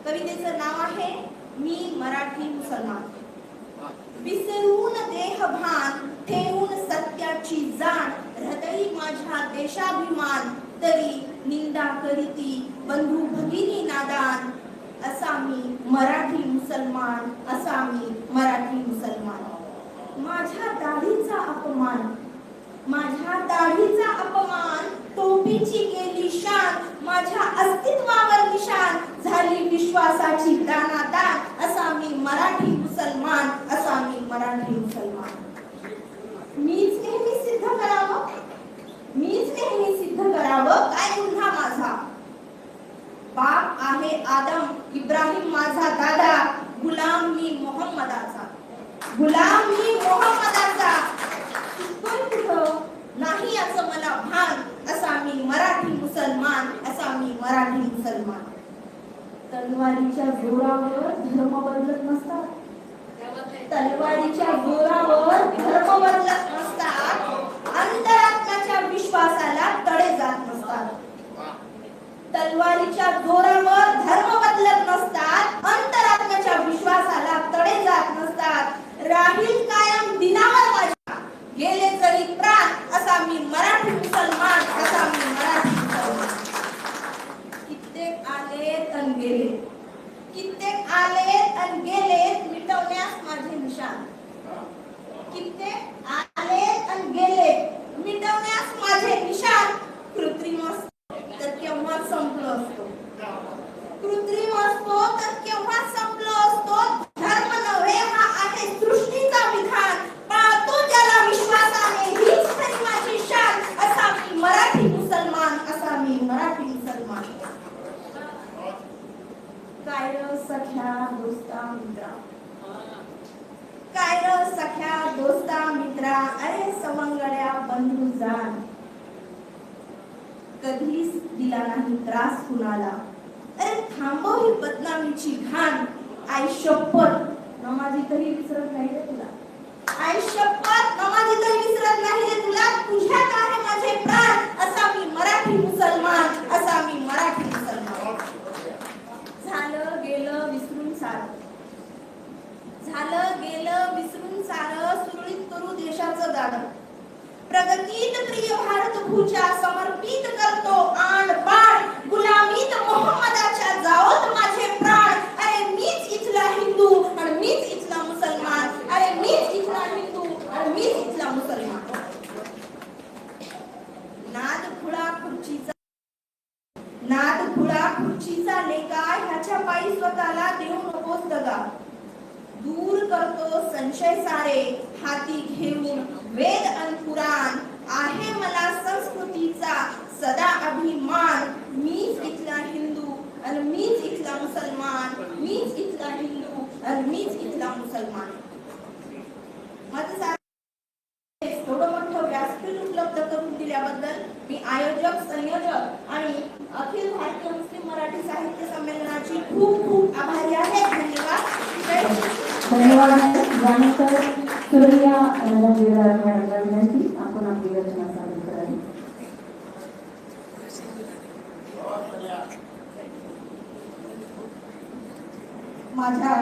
कवितेचं नाव आहे मी मराठी मुसलमान. विसरून देहभान ठेवून सत्याची जाण, हृदयी माझ्या देशाभिमान, तरी निंदा करीती बंधू भगिनी नादान. असा मी मराठी मुसलमान, असा मी मराठी मुसलमान. माझ्या दाढीचा अपमान, माझ्या दाढीचा अपमान, टोपीची गेली शान, माझ्या अस्तित्वावर निशाण, झाली विश्वासाची दानादान. असा मी मराठी मुसलमान, असा मी मराठी मुसलमान. मीच नेहमी सिद्ध करावं, मीच नेहमी सिद्ध करावं, काय गुन्हा माझा. बाप आहे आदम इब्राहिम माझा दादा, गुलाम मी मोहम्मदाचा, गुलाम मी मोहम्मदाचा. नाही असं मला भान, असा मी मराठी मुसलमान, असा मी मराठी मुसलमान. तलवारीच्या जोरावर धर्म बदलत नसतात, तलवारीच्या जोरावर धर्म बदलत नसतात, अंतरात्म्याच्या विश्वासाला तडे जात नसतात. तलवारीच्या जोरावर धर्म बदलत नसतात, अंतरात्म्याच्या विश्वासाला तडे जात नसतात. राहील कायम दिनावर माझ्या गेले जरी प्राण, असा मी मराठी मुसलमान, असा मी मराठी मुसलमान. कित्येक आलेत अन गेले, कित्येक आलेत अन गेलेत, मिटवण्यास माझे निशाण. कित्येक आलेत अन गेले, मिटवण्यास माझे निशाण. कृत्रिम असतो तर केव्हा संपलो असतो, कृत्रिम असतो तर केव्हा संपलो असतो. धर्म नव्हे हा आहे सृष्टीचा विधान, पाळतो ज्याला विश्वासाने, हीच खरी माझी शान. असा मी मराठी मुसलमान, असा मी मराठी मुसलमान. काय र सख्या दोस्ता मित्रा, काय र सख्या दोस्ता मित्रा, अरे सवंगड्या बंधू जाण. कधीच दिला नाही त्रास कुणाला, अरे थांबव ही बदनामीची घाण. आई शपथ नमाजी तरी विसरत नाही रे तुला, आई शपथ नमाजी तरी विसरत नाही रे तुला. तुझ्यात आहे माझे प्राण, असा मी मराठी मुसलमान, असा मी मराठी मुसलमान. झालं गेलं विसरून सारं, झालं गेलं विसरून सारं, सुरळीत करू देशाचं दाडं. प्रगतीत प्रिय भारत भूच्या समर्पित करतो आण बाण, गुलामीत मोहम्मदाच्या जावत माझे प्राण. अरे मीच इथला हिंदू आणि मीच इथला मुसलमान, अरे मीच इथला हिंदू आणि मीच इथला मुसलमान. नाद खुळा खुर्चीचा, नाद खुळा खुर्चीचा लेका, ह्याच्या पायी स्वतःला देऊ नकोस दगा. दूर करतो संशय सारे, हाती घेऊन वेद अन पुराण. आहे मला संस्कृतीचा सदा अभिमान, मीच इथला हिंदू आणि मीच इथला मुसलमान, मीच इथला हिंदू आणि मीच इथला मुसलमान. माझं थोडं मोठं व्यासपीठ उपलब्ध करून दिल्याबद्दल मी आयोजक, संयोजक आणि अखिल भारतीय मुस्लिम मराठी साहित्य संमेलनाची खूप खूप आभारी आहे. धन्यवाद. धन्यवाद. यानंतर सुरैया मॅडमला विनंती, आपण आपली रचना सादर करावी. माझ्या